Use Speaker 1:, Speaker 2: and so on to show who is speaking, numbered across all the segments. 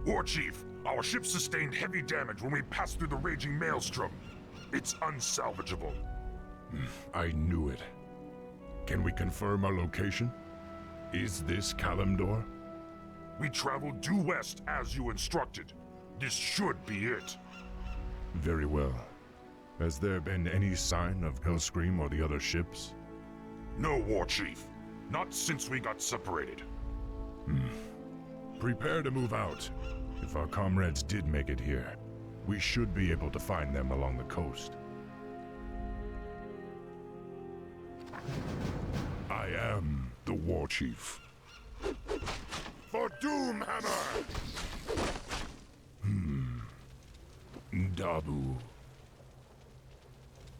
Speaker 1: War Chief, our ship sustained heavy damage when we passed through the raging maelstrom. It's unsalvageable.
Speaker 2: I knew it. Can we confirm our location? Is this Kalimdor?
Speaker 1: We traveled due west as you instructed. This should be it.
Speaker 2: Very well. Has there been any sign of Hellscream or the other ships?
Speaker 1: No, War Chief. Not since we got separated.
Speaker 2: Prepare to move out. If our comrades did make it here, we should be able to find them along the coast. I am the War Chief. For Doomhammer! Dabu.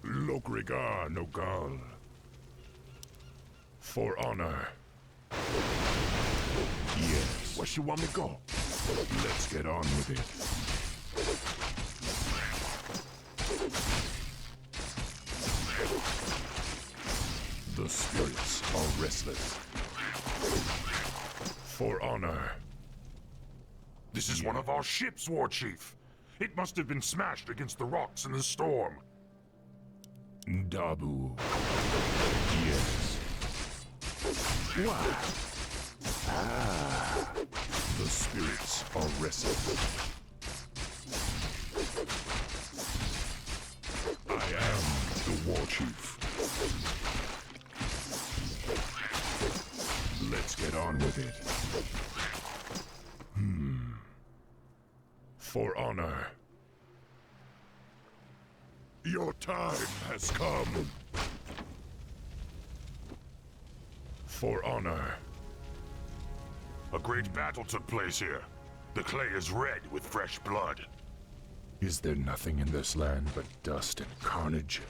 Speaker 2: Lokrigar Nogal. For honor. Yes.
Speaker 1: Where you want me to go?
Speaker 2: Let's get on with it. The spirits are restless. For honor.
Speaker 1: This is one of our ships, War Chief. It must have been smashed against the rocks in the storm.
Speaker 2: Dabu. Yes.
Speaker 1: What?
Speaker 2: The spirits are restless. I am the War Chief. Let's get on with it. For honor. Your time has come. For honor.
Speaker 1: A great battle took place here. The clay is red with fresh blood.
Speaker 2: Is there nothing in this land but dust and carnage?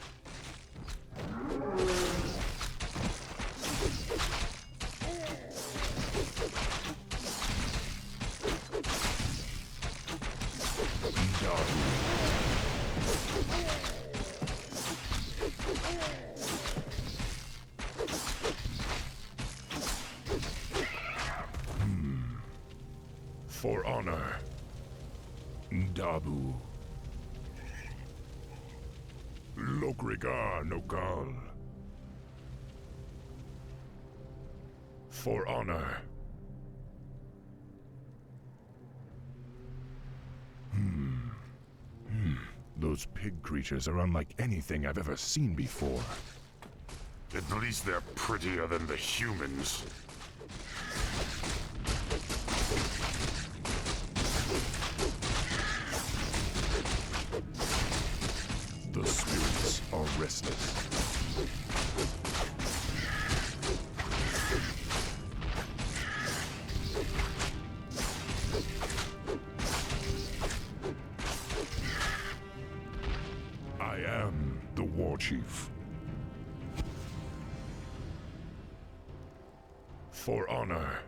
Speaker 2: For honor. Dabu. Lokrigar Nogal. For honor. Those pig creatures are unlike anything I've ever seen before.
Speaker 1: At least they're prettier than the humans.
Speaker 2: The spirits are restless. I am the War Chief. For honor.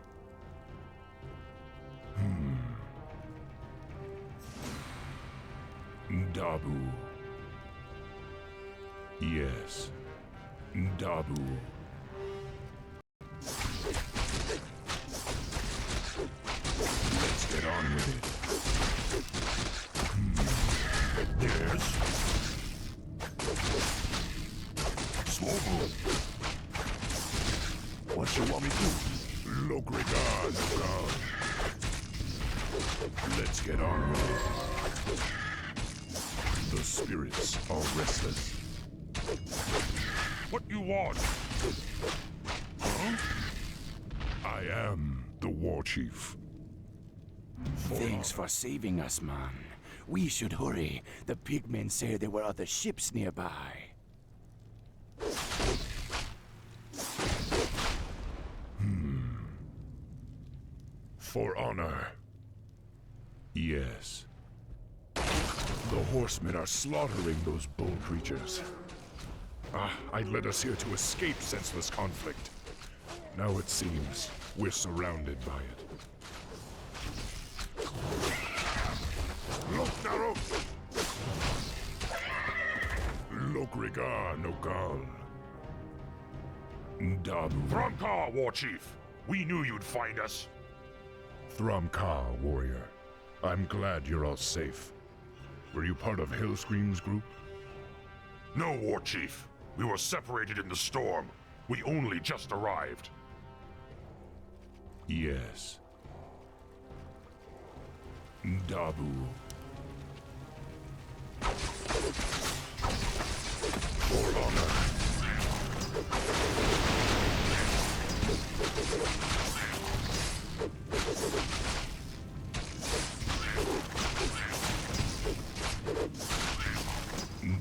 Speaker 2: Dabu. Yes. Dabu. Let's get on with it.
Speaker 1: Yes. Slow move. What you want me to do?
Speaker 2: Lokrigar Nogal. Let's get on with it. The spirits are restless.
Speaker 1: What you want? Huh?
Speaker 2: I am the War Chief.
Speaker 3: Thanks for saving us, man. We should hurry. The pigmen say there were other ships nearby.
Speaker 2: For honor. Yes. The horsemen are slaughtering those bull creatures. I led us here to escape senseless conflict. Now it seems we're surrounded by it.
Speaker 1: Look, Naro!
Speaker 2: Lokrigar Nogal. Dabu.
Speaker 1: Thromkar, War Chief! We knew you'd find us.
Speaker 2: Thromkar, warrior. I'm glad you're all safe. Were you part of Hillscream's group?
Speaker 1: No, War Chief. We were separated in the storm. We only just arrived.
Speaker 2: Yes. Dabu. For honor.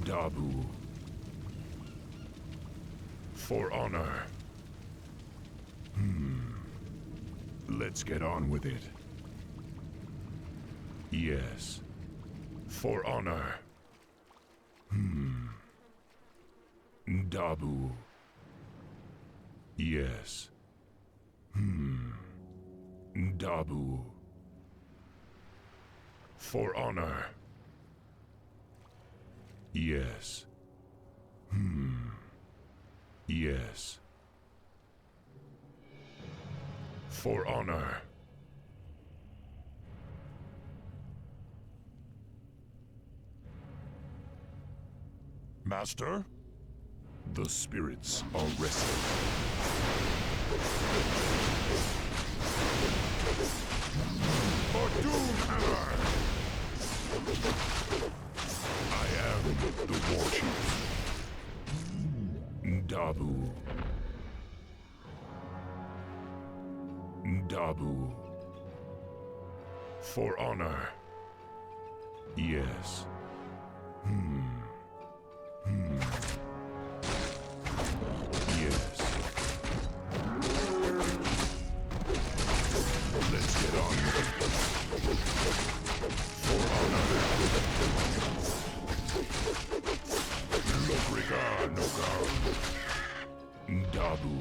Speaker 2: Dabu. For honor. Let's get on with it. Yes. For honor. Dabu. Yes. Dabu. For honor. Yes. Yes. For honor.
Speaker 1: Master?
Speaker 2: The spirits are resting.
Speaker 1: For doom, Hammer!
Speaker 2: I am the War Chief. Dabu. Dabu. For honor. Yes. Yes. Let's get on with it. For honor. Lokrika Nogar. Dabu.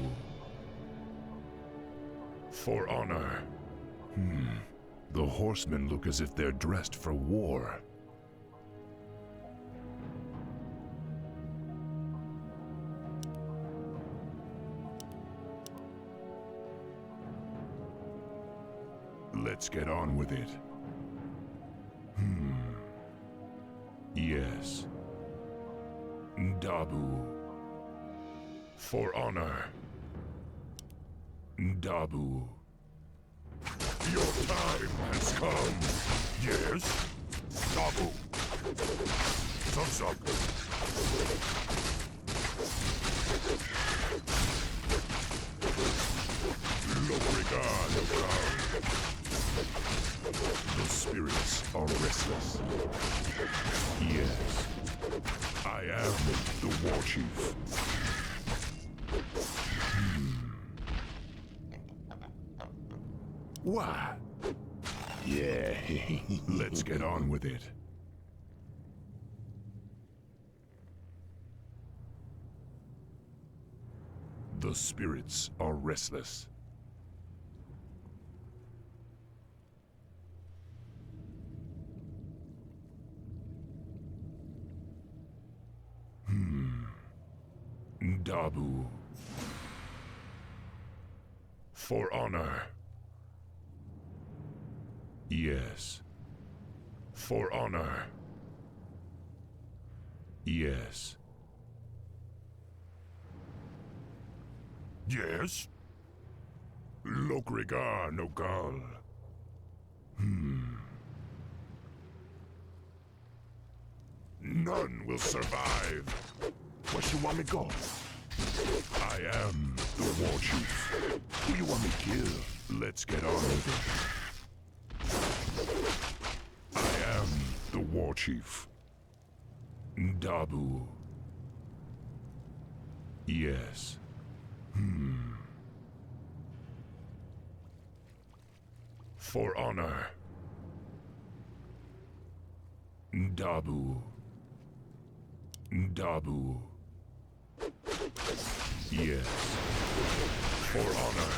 Speaker 2: For honor. The horsemen look as if they're dressed for war. Let's get on with it. Yes. Dabu. For honor. Dabu.
Speaker 1: Your time has come. Yes? Dabu. Sunsuk.
Speaker 2: Lokrika Nogar. The spirits are restless. Yes. I am the War Chief.
Speaker 3: What? Yeah.
Speaker 2: Let's get on with it. The spirits are restless. Dabu. For honor. Yes. For honor. Yes.
Speaker 1: Yes?
Speaker 2: Lokriga Nogal. None will survive.
Speaker 1: Where you want me go?
Speaker 2: I am the War Chief.
Speaker 1: Who you want me kill?
Speaker 2: Let's get on with it. I am the War Chief. Dabu. Yes. For honor. Dabu. Dabu. Yes. For honor.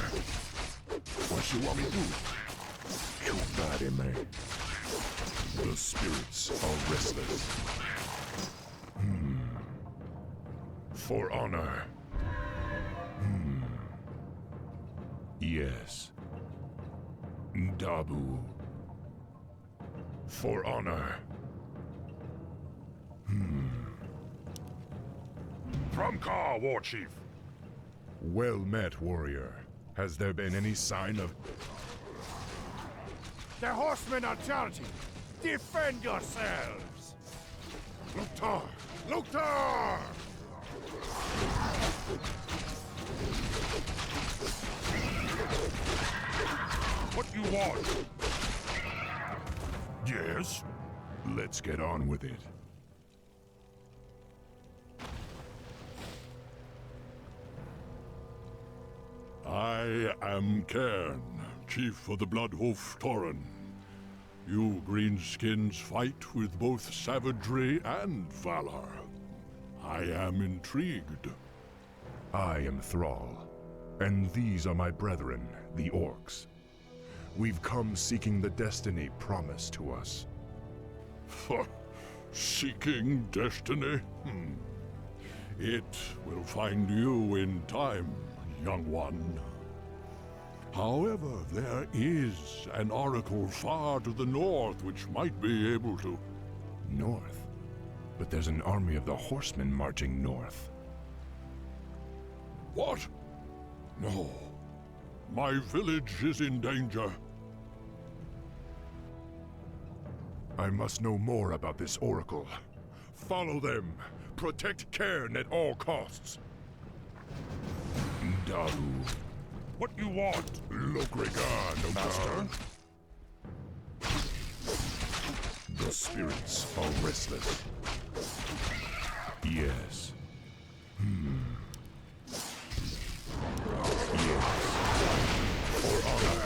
Speaker 1: What you want me do? You got it, man.
Speaker 2: The spirits are restless. For honor. Yes. Dabu. For honor.
Speaker 1: Drumcar, War Chief.
Speaker 2: Well met, warrior. Has there been any sign of...
Speaker 3: The horsemen are charging! Defend yourselves!
Speaker 2: Loktar! Loktar!
Speaker 1: What you want? Yes?
Speaker 2: Let's get on with it.
Speaker 4: I am Cairn, chief of the Bloodhoof Tauren. You greenskins fight with both savagery and valor. I am intrigued.
Speaker 2: I am Thrall, and these are my brethren, the Orcs. We've come seeking the destiny promised to us.
Speaker 4: Seeking destiny? It will find you in time, young one. However, there is an oracle far to the north which might be able to...
Speaker 2: North? But there's an army of the horsemen marching north.
Speaker 4: What? No. My village is in danger.
Speaker 2: I must know more about this oracle. Follow them. Protect Cairn at all costs. Dalu.
Speaker 1: What you want?
Speaker 2: Lokrigar, no
Speaker 1: Master?
Speaker 2: The spirits are restless. Yes. Yes. For honor.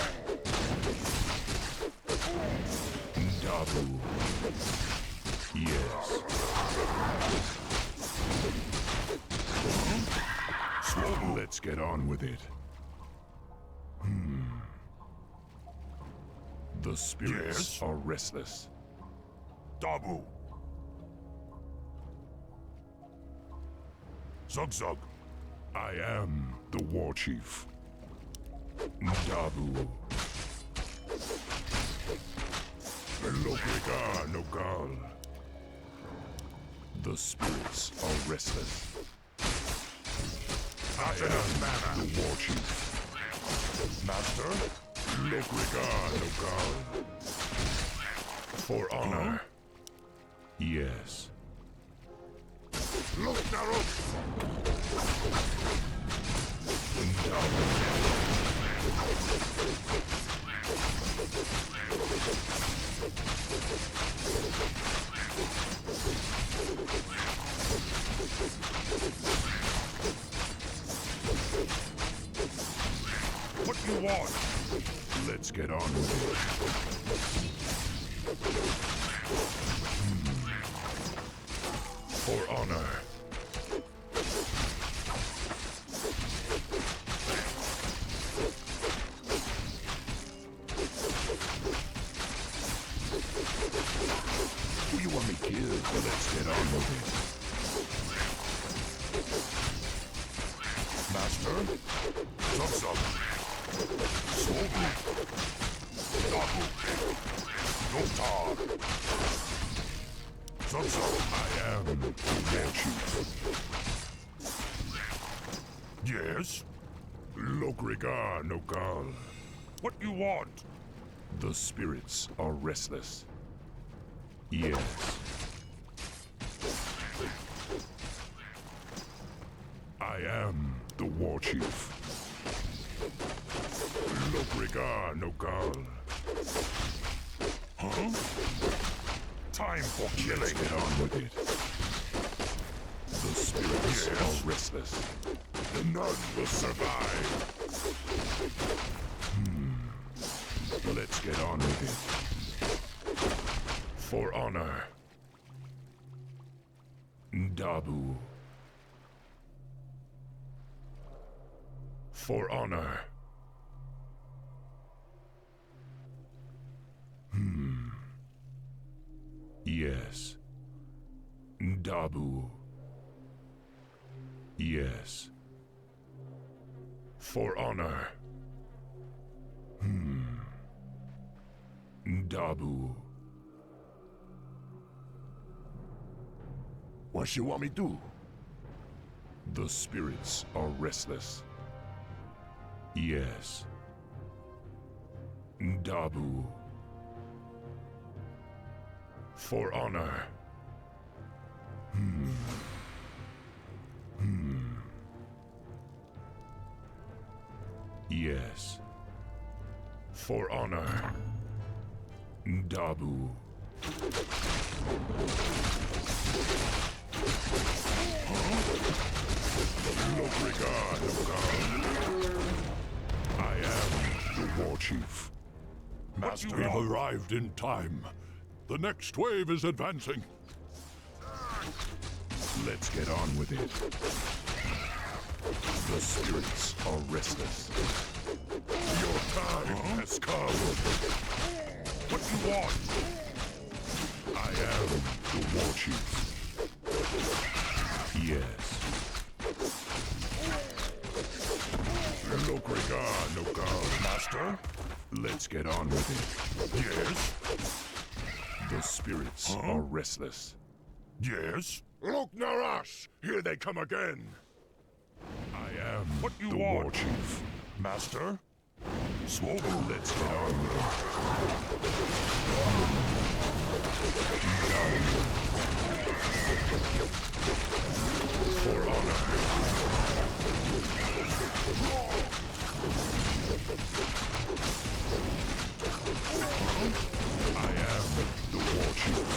Speaker 2: Dabu. Yes. Let's get on with it. The spirits
Speaker 1: Yes?
Speaker 2: are restless.
Speaker 1: Dabu. Zug.
Speaker 2: I am the war chief. Dabu. Lokrigar Nogal. The spirits are restless. I am the war chief.
Speaker 1: Master?
Speaker 2: Lokrigar Nogal. For honor. Yes.
Speaker 1: Look, Naruk! What you want?
Speaker 2: Let's get on with it. For honor. Who you want me killed? Well, let's get on with it.
Speaker 1: Master? Zug. Smoky. Dabu. Loktar. Zug.
Speaker 2: I am the war chief.
Speaker 1: Yes?
Speaker 2: Lokrigar Nogal.
Speaker 1: What you want?
Speaker 2: The spirits are restless. Yes. I am the war chief. Lokrigar Nogal.
Speaker 1: Huh? Time for killing.
Speaker 2: Let's get on with it. The spirits are restless. None will survive. Let's get on with it. For honor. Dabu. For honor. Yes. Dabu. Yes. For honor. Dabu. What you want me do? The spirits are restless. Yes. Dabu. For honor. Yes. For honor. Dabu. Lokrika, I am the war chief.
Speaker 1: Master,
Speaker 4: We've arrived in time. The next wave is advancing.
Speaker 2: Let's get on with it. The spirits are restless. Your time has come.
Speaker 1: what do you want?
Speaker 2: I am the war chief. Yes. Lokrika, Noka.
Speaker 1: Master?
Speaker 2: Let's get on with it.
Speaker 1: Yes?
Speaker 2: The spirits are restless.
Speaker 1: Yes?
Speaker 2: Look, Narash! Here they come again! I am
Speaker 1: What you
Speaker 2: the
Speaker 1: want?
Speaker 2: war chief.
Speaker 1: Master?
Speaker 2: Swobo, let's get on with it. For honor. I am the war chief.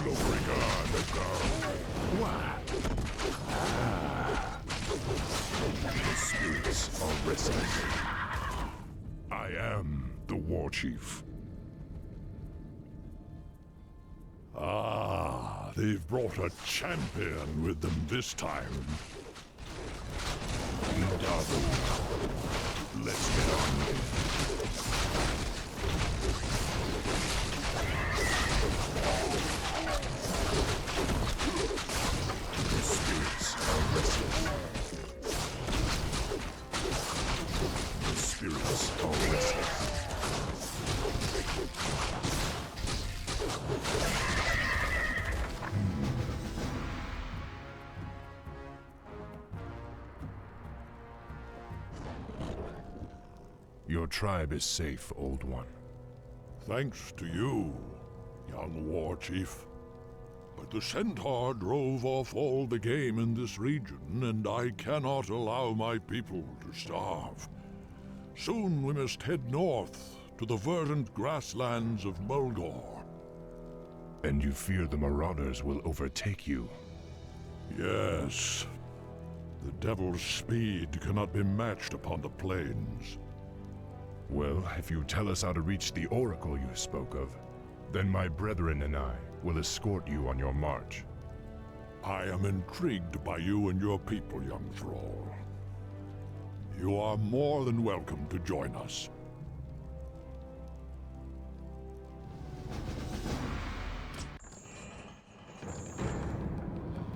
Speaker 2: Lokrika, Noka. The spirits are restless. I am the war chief.
Speaker 4: Ah, they've brought a champion with them this time.
Speaker 2: Dabu. Let's get on with it. The spirits are restless. The spirits are restless. Your tribe is safe, Old One.
Speaker 4: Thanks to you, young war chief. But the centaur drove off all the game in this region, and I cannot allow my people to starve. Soon we must head north to the verdant grasslands of Mulgore.
Speaker 2: And you fear the marauders will overtake you?
Speaker 4: Yes. The devil's speed cannot be matched upon the plains.
Speaker 2: Well, if you tell us how to reach the oracle you spoke of, then my brethren and I will escort you on your march.
Speaker 4: I am intrigued by you and your people, young thrall. You are more than welcome to join us.